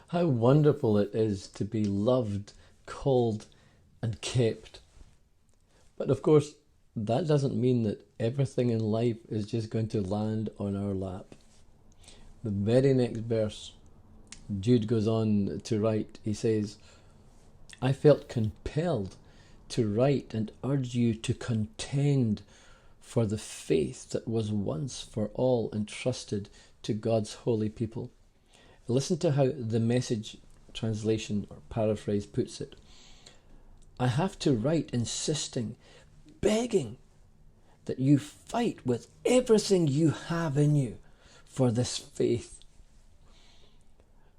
How wonderful it is to be loved, called, and kept. But of course, that doesn't mean that everything in life is just going to land on our lap. The very next verse, Jude goes on to write, he says, I felt compelled to write and urge you to contend for the faith that was once for all entrusted to God's holy people. Listen to how the Message translation or paraphrase puts it. I have to write insisting, begging that you fight with everything you have in you for this faith.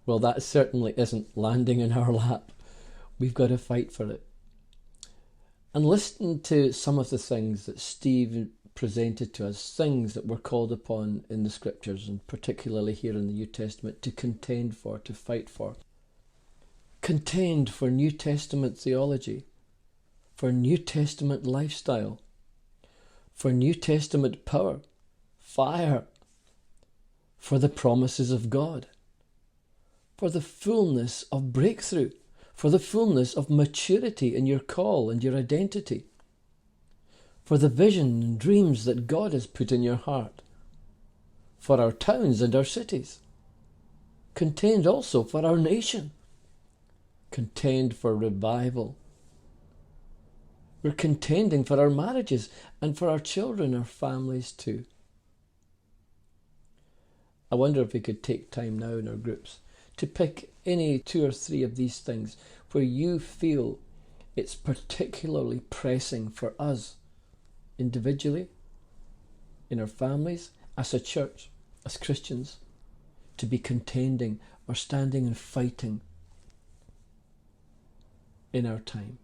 Well, that certainly isn't landing in our lap. We've got to fight for it. And listen to some of the things that Steve presented to us, things that we're called upon in the scriptures, and particularly here in the New Testament, to contend for, to fight for. Contend for New Testament theology, for New Testament lifestyle, for New Testament power, fire, for the promises of God, for the fullness of breakthrough, for the fullness of maturity in your call and your identity, for the vision and dreams that God has put in your heart, for our towns and our cities. Contend also for our nation. Contend for revival. We're contending for our marriages and for our children, our families too. I wonder if we could take time now in our groups to pick any 2 or 3 of these things where you feel it's particularly pressing for us individually, in our families, as a church, as Christians, to be contending or standing and fighting in our time.